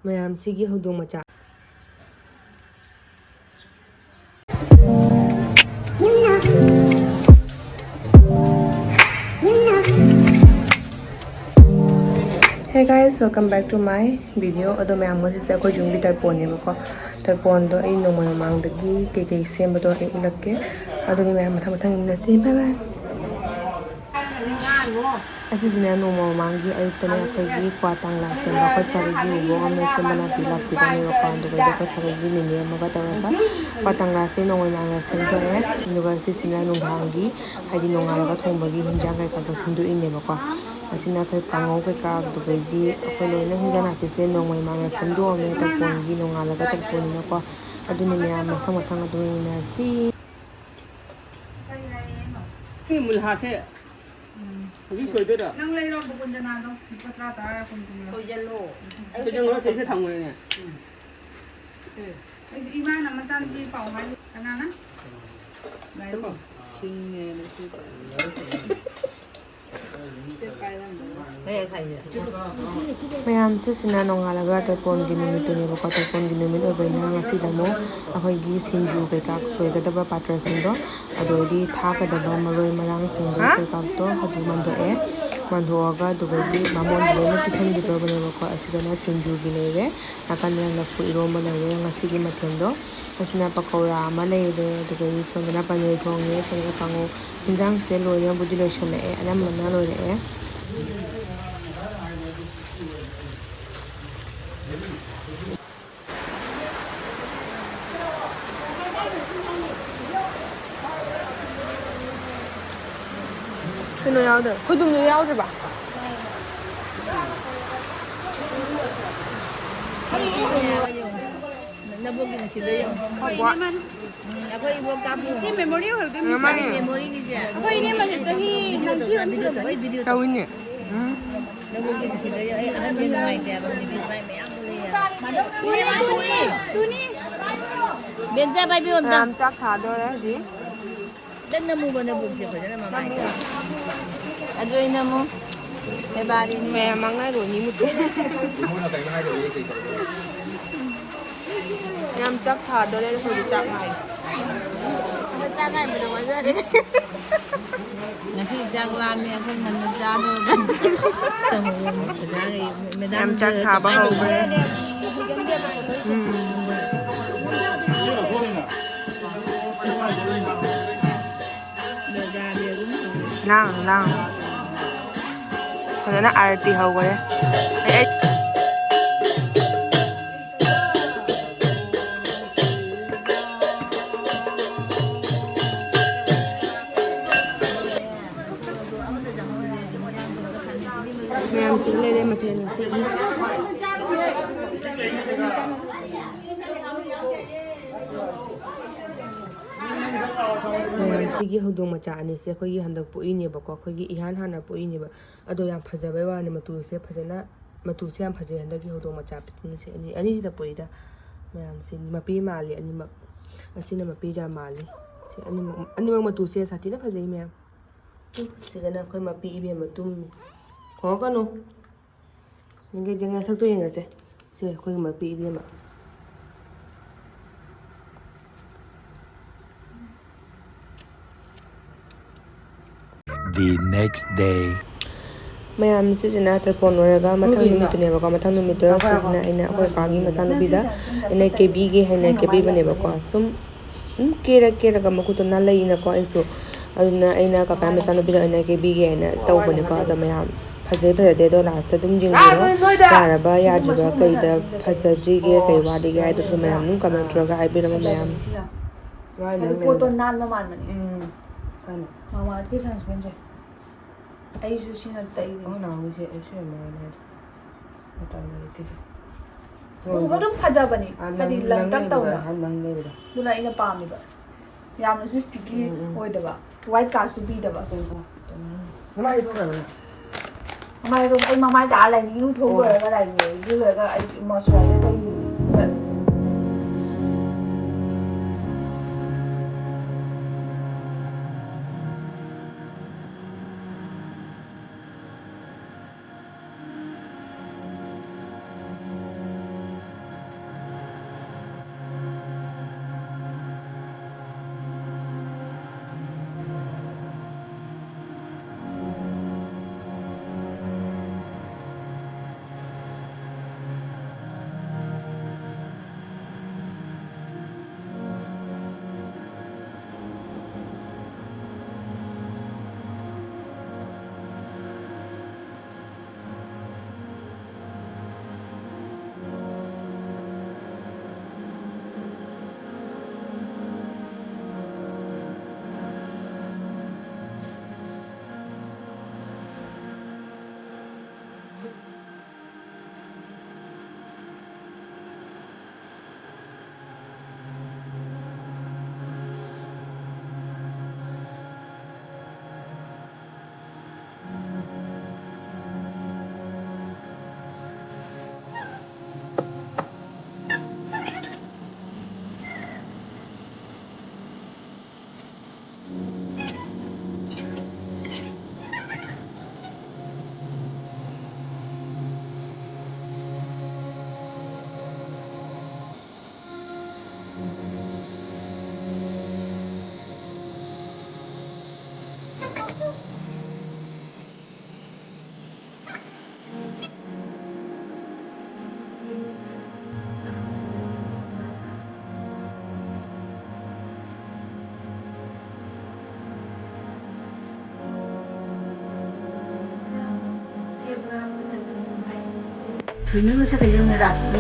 ꯃꯌꯥꯝ ꯁꯤꯒꯤ ꯍꯧꯗꯣꯡ ꯃꯆꯥ Hey guys, welcome back to my video. ꯑꯗꯣ ꯃꯌꯥꯝ ꯉꯁꯤꯁꯦ ꯑꯩꯈꯣꯏ ꯌꯨꯝꯒꯤ ꯇꯔꯄꯣꯟꯅꯦꯕꯀꯣ. ꯇꯔꯄꯣꯟꯗꯣ ꯑꯩ ꯅꯣꯡꯃ ꯃꯃꯥꯡꯗꯒꯤ ꯀꯩꯀꯩ ꯁꯦꯝꯕꯗꯣ ꯑꯩ ꯎꯠꯂꯛꯀꯦ. ꯑꯗꯨꯒꯤ ꯃꯌꯥꯝ ꯃꯊꯪ ꯌꯦꯡꯅꯁꯤ. ꯕꯥꯏ ꯕꯥꯏ. ꯑꯁꯤꯁꯤꯅ ꯅꯣꯡꯃ ꯃꯃꯥꯡꯒꯤ ꯑꯌꯨꯛꯇꯅꯦ ꯑꯩꯈꯣꯏꯒꯤ ꯀ꯭ꯋꯥ ꯇꯥꯡꯂꯥ ꯁꯦꯝꯕ ꯑꯩꯈꯣꯏ ꯁꯥꯒꯩꯒꯤ ꯎꯕꯣꯛ ꯑꯃꯅ ꯁꯦꯝꯕ ꯂꯥꯛꯄꯤꯔꯝꯃꯦꯕꯀꯣ. ꯑꯗꯨꯒ ꯑꯩꯈꯣꯏ ꯁꯥꯒꯩꯒꯤ ꯅꯤꯅꯦ ꯑꯃꯒ ꯇꯧꯔꯒ ꯀ꯭ꯋꯥ ꯇꯥꯡꯂꯥꯁꯦ ꯅꯣꯡꯃ ꯃꯃꯥꯡꯗ ꯁꯦꯝꯗꯣꯛꯑꯦ. ꯑꯗꯨꯒ ꯁꯤꯁꯤꯅ ꯅꯨꯡꯗꯥꯡꯒꯤ ꯍꯥꯏꯗꯤ ꯅꯣꯡꯉꯥꯜꯂꯒ ꯊꯣꯡꯕꯒꯤ ꯍꯤꯟꯖꯥꯡ ꯀꯩꯀꯥꯗꯣ ꯁꯦꯝꯗꯣꯛꯏꯅꯦꯕꯀꯣ. ꯑꯁꯤꯅ ꯑꯩꯈꯣꯏ ꯀꯥꯡꯉꯧ ꯀꯩꯀꯥ ꯑꯗꯨꯗꯒꯤꯗꯤ ꯑꯩꯈꯣꯏ ꯂꯣꯏꯅ ꯍꯤꯟꯖꯥꯡ ꯅꯥꯄꯤꯁꯦ ꯅꯣꯡꯃ ꯃꯃꯥꯡꯗ ꯁꯦꯝꯗꯣꯛꯑꯝꯃꯦ ꯇꯔꯄꯣꯟꯒꯤ ꯅꯣꯡꯉꯥꯜꯂꯒ ꯇꯔꯄꯣꯟꯅꯤꯅꯀꯣ. ꯑꯗꯨꯅꯤ ꯃꯌꯥꯝ ꯃꯊꯪ ꯑꯗꯨꯝ ꯌꯦꯡꯃꯤꯟꯅꯔꯁꯤ. ꯍꯧꯖꯤꯛ ꯁꯣꯏꯗꯣꯏꯔꯣ? ꯅꯪ ꯂꯩꯔꯣ ꯕꯨꯀꯨꯟꯗꯅꯥꯗꯣ ꯂꯨꯄꯥ 10 ꯀꯨꯟ ꯁꯣꯏꯖꯜꯂꯣ. ꯁꯣꯏꯖꯜꯂꯣ ꯁꯤꯁꯦ ꯊꯝꯃꯨꯅꯦ. ꯑꯩ ꯏꯃꯥꯅ ꯃꯆꯥꯅꯨꯄꯤ ꯄꯥꯎ ꯍꯥꯏ ꯀꯅꯥꯅ? ꯂꯥꯏꯔꯣ. ꯁꯤꯡꯅꯦꯅ ꯁꯤ ꯃꯌꯥꯝ ꯁꯤꯁꯤꯅ ꯅꯣꯡꯉꯥꯜꯂꯒ ꯇꯔꯄꯣꯟꯒꯤ ꯅꯨꯃꯤꯠꯇꯨꯅꯦꯕꯀꯣ. ꯇꯔꯄꯣꯟꯒꯤ ꯅꯨꯃꯤꯠ ꯑꯣꯏꯕꯅꯤꯅ ꯉꯁꯤꯗ ꯑꯃꯨꯛ ꯑꯩꯈꯣꯏꯒꯤ ꯁꯤꯡꯖꯨ ꯀꯩꯀꯥ ꯁꯣꯏꯒꯗꯕ ꯄꯥꯇ꯭ꯔꯁꯤꯡꯗꯣ ꯑꯗꯨꯗꯩꯗꯤ ꯊꯥꯛꯀꯗꯕ ꯃꯔꯣꯏ ꯃꯔꯥꯡꯁꯤꯡꯗꯣ ꯀꯩꯀꯥꯗꯣ ꯍꯧꯖꯤꯛ ꯃꯟꯗꯣꯛꯑꯦ. ꯃꯟꯗꯣꯛꯑꯒ ꯑꯗꯨꯗꯒꯤ ꯕꯥꯃꯣꯟꯗ ꯂꯣꯏꯅ ꯄꯤꯁꯟꯈꯤꯗ꯭ꯔꯕꯅꯦꯕꯀꯣ. ꯑꯁꯤꯗꯅ ꯁꯤꯡꯖꯨꯒꯤ ꯂꯩꯔꯦ, ꯅꯥꯀꯟꯗꯅ ꯂꯐꯨ ꯏꯔꯣꯝꯕ ꯂꯩꯔꯦ. ꯉꯁꯤꯒꯤ ꯃꯊꯦꯜꯗꯣ ꯑꯁꯤꯅ ꯄꯀꯧꯔꯥ ꯑꯃ ꯂꯩꯔꯦ. ꯑꯗꯨꯗꯒꯤ ꯁꯣꯝꯗꯅ ꯄꯅꯤꯔ ꯊꯣꯡꯉꯦ, ꯁꯣꯝꯗꯅ ꯀꯥꯡꯉꯧ. ꯍꯤꯟꯖꯥꯡꯁꯦ ꯂꯣꯏꯅꯕꯨꯗꯤ ꯂꯣꯏꯁꯤꯜꯂꯛꯑꯦ, ꯑꯅꯝꯕꯅ ꯂꯣꯏꯔꯛꯑꯦ. ꯀꯩꯅꯣ ꯌꯥꯎꯗ꯭ꯔꯦ, ꯈꯨꯗꯨꯝꯗꯨ ꯌꯥꯎꯗ꯭ꯔꯤꯕ? ꯅꯕꯣꯛꯒꯤ ꯅꯨꯡꯁꯤꯗ ꯌꯦꯡꯉꯣ. ꯑꯩꯈꯣꯏ ꯏꯕꯣꯛ ꯇꯥꯕꯨ. ꯁꯤ ꯃꯦꯃꯣꯔꯤ ꯑꯣꯏꯗꯣꯏꯅꯤ. ꯃꯦꯃꯣꯔꯤꯒꯤꯁꯦ. ꯑꯩꯈꯣꯏ ꯏꯅꯦꯝꯃꯁꯦ ꯆꯍꯤ 90 ꯇꯧꯏꯅꯦ. ꯅꯕꯣꯛꯒꯤ ꯅꯨꯡꯁꯤꯗ ꯌꯦꯡꯉꯣ. ꯑꯩ ꯑꯍꯟꯁꯦ ꯅꯨꯡꯉꯥꯏꯇꯦꯕ ꯍꯧꯖꯤꯛꯀꯤ ꯁꯨꯃꯥꯏ ꯃꯌꯥꯝ ꯂꯩꯌꯦ. ꯕꯦꯟꯆꯥ ꯄꯥꯏꯕꯤꯌꯣ ꯑꯝꯇ. ꯃꯌꯥꯝ ꯆꯥꯛ ꯊꯥꯗꯣꯔꯦ ꯍꯧꯖꯤꯛ. ꯅꯝꯃꯨꯕ ꯅꯕꯣꯛꯁꯦ ꯐꯖꯅ ꯃꯃꯥꯏꯗ. ꯑꯗꯨ ꯑꯩ ꯅꯝꯃꯨ. ꯍꯦꯕꯥꯔꯤꯅꯤ. ꯃꯌꯥꯝ ꯃꯥꯡꯅꯔꯣꯅꯤ ꯃꯨꯠꯇꯦ. ꯌꯥꯝ ꯆꯥꯛ ꯊꯥꯗꯣꯔꯦ ꯑꯩꯈꯣꯏꯗꯤ ꯆꯥꯛ ꯉꯥꯏ. ꯆꯥꯛ ꯉꯥꯏꯕꯗ ꯋꯥꯖꯔꯦ. ꯉꯁꯤ ꯆꯥꯛ ꯂꯥꯝꯃꯦ ꯑꯩꯈꯣꯏ ꯉꯟꯅ ꯆꯥꯗꯣꯔꯕꯅꯤ. ꯌꯥꯝ ꯆꯥꯛ ꯊꯥꯕ ꯍꯧꯈ꯭ꯔꯦ. ꯂꯥꯡ ꯐꯖꯅ ꯑꯥꯔꯇꯤ ꯍꯧꯈ꯭ꯔꯦ. ꯃꯌꯥꯝ ꯁꯤꯗ ꯂꯩꯔꯦ ꯃꯊꯦꯜ ꯉꯁꯤꯒꯤ. ꯃꯌꯥꯝꯁꯤꯒꯤ ꯍꯧꯗꯣꯡ ꯃꯆꯥ ꯑꯅꯤꯁꯦ ꯑꯩꯈꯣꯏꯒꯤ ꯍꯟꯗꯛ ꯄꯣꯛꯏꯅꯦꯕꯀꯣ. ꯑꯩꯈꯣꯏꯒꯤ ꯏꯍꯥꯟ ꯍꯥꯟꯅ ꯄꯣꯛꯏꯅꯦꯕ. ꯑꯗꯣ ꯌꯥꯝ ꯐꯖꯕꯩ ꯋꯥꯅꯤ. ꯃꯇꯨꯁꯦ ꯌꯥꯝ ꯐꯖꯩ. ꯍꯟꯗꯛꯀꯤ ꯍꯧꯗꯣꯡ ꯃꯆꯥ ꯄꯤꯛꯄꯁꯦ ꯑꯅꯤꯁꯤꯗ ꯄꯣꯛꯏꯗ. ꯃꯌꯥꯝꯁꯤ ꯃꯄꯤ ꯃꯥꯜꯂꯤ ꯑꯅꯤꯃꯛ. ꯑꯁꯤꯅ ꯃꯄꯤꯖꯥ ꯃꯥꯜꯂꯤ. ꯁꯤ ꯑꯅꯤꯃꯛ ꯃꯇꯨꯁꯦ ꯁꯥꯊꯤꯅ ꯐꯖꯩ ꯃꯌꯥꯝ. ꯁꯤꯗꯅ ꯑꯩꯈꯣꯏ ꯃꯄꯤ ꯏꯕꯦꯝꯃ ꯇꯨꯝꯃꯤ. ꯈꯣꯡꯉꯛꯀꯅꯨ. ꯁꯛꯇꯣ ꯌꯦꯡꯉꯁꯦ. ꯁꯤ ꯑꯩꯈꯣꯏꯒꯤ ꯃꯄꯤ ꯏꯕꯦꯝꯃ. The next day. ꯃꯌꯥꯝ ꯁꯤꯁꯤꯅ ꯇꯔꯄꯣꯟ ꯑꯣꯏꯔꯒ ꯃꯊꯪ ꯅꯨꯃꯤꯠꯇꯨꯅꯦꯕꯀꯣ. ꯃꯊꯪ ꯅꯨꯃꯤꯠꯇꯨꯗ ꯁꯤꯁꯤꯅ ꯑꯩꯅ ꯑꯩꯈꯣꯏ ꯀꯥꯒꯤ ꯃꯆꯥꯅꯨꯄꯤꯗ ꯑꯩꯅ ꯀꯦꯕꯤꯒꯦ ꯍꯥꯏꯅ ꯀꯦꯕꯤꯕꯅꯦꯕꯀꯣ. ꯁꯨꯝ ꯀꯦꯔꯒ ꯃꯈꯨꯠꯇꯣ ꯅꯥꯜꯂꯛꯏꯅꯀꯣ ꯑꯩꯁꯨ. ꯑꯗꯨꯅ ꯑꯩꯅ ꯀꯀꯥ ꯃꯆꯥꯅꯨꯄꯤꯗ ꯑꯣꯏꯅ ꯀꯦꯕꯤꯒꯦ ꯍꯥꯏꯅ ꯇꯧꯕꯅꯦꯀꯣ. ꯑꯗꯣ ꯃꯌꯥꯝ ꯐꯖꯩ ꯑꯗꯣ ꯂꯥꯁꯇ ꯑꯗꯨꯝ ꯌꯦꯡꯕꯤꯔꯣ. ꯌꯥꯔꯕ ꯌꯥꯗ꯭ꯔꯤꯕ ꯀꯩꯗ ꯐꯖꯗ꯭ꯔꯤꯒꯦ ꯀꯩ ꯋꯥꯠꯂꯤꯒꯦ ꯍꯥꯏꯗꯨꯁꯨ ꯃꯌꯥꯝ ꯑꯗꯨꯝ ꯀꯃꯦꯟ ꯇꯧꯔꯒ ꯍꯥꯏꯕꯤꯔꯝꯃꯣ ꯃꯌꯥꯝ. ꯄꯣꯠꯇꯣ ꯅꯥꯟꯕ ꯃꯥꯟꯕꯅꯦ. ꯃꯃꯥꯒꯤ ꯁꯟꯁꯀ꯭ꯔꯤꯟꯁꯦ ꯑꯩꯁꯨ ꯁꯤꯅ ꯇꯩꯔꯤ. ꯎꯕ ꯑꯗꯨꯝ ꯐꯖꯕꯅꯤ. ꯍꯥꯏꯗꯤ ꯂꯪꯇꯛ ꯇꯧꯅ. ꯑꯗꯨꯅ ꯑꯩꯅ ꯄꯥꯝꯃꯤꯕ. ꯌꯥꯝꯅꯁꯨ ꯁ꯭ꯇꯤꯀꯤ ꯑꯣꯏꯗꯕ. ꯋꯥꯏꯠ ꯀꯥꯁꯁꯨ ꯄꯤꯗꯕ. ꯃꯃꯥꯏꯗꯣ ꯑꯩ ꯃꯃꯥꯏ ꯇꯥ ꯂꯩꯅꯤ. ꯏꯔꯨ ꯊꯣꯛ ꯂꯣꯏꯔꯒ ꯂꯩꯅꯤ. ꯏꯔꯨ ꯂꯣꯏꯔꯒ ꯑꯩ ꯃꯣꯏꯁꯆꯔꯥꯏꯖꯔ ꯇꯩꯅꯤ. ꯑꯩꯈꯣꯏꯅ ꯉꯁꯥꯏ ꯀꯩꯗꯧꯅ ꯔꯥꯁꯤ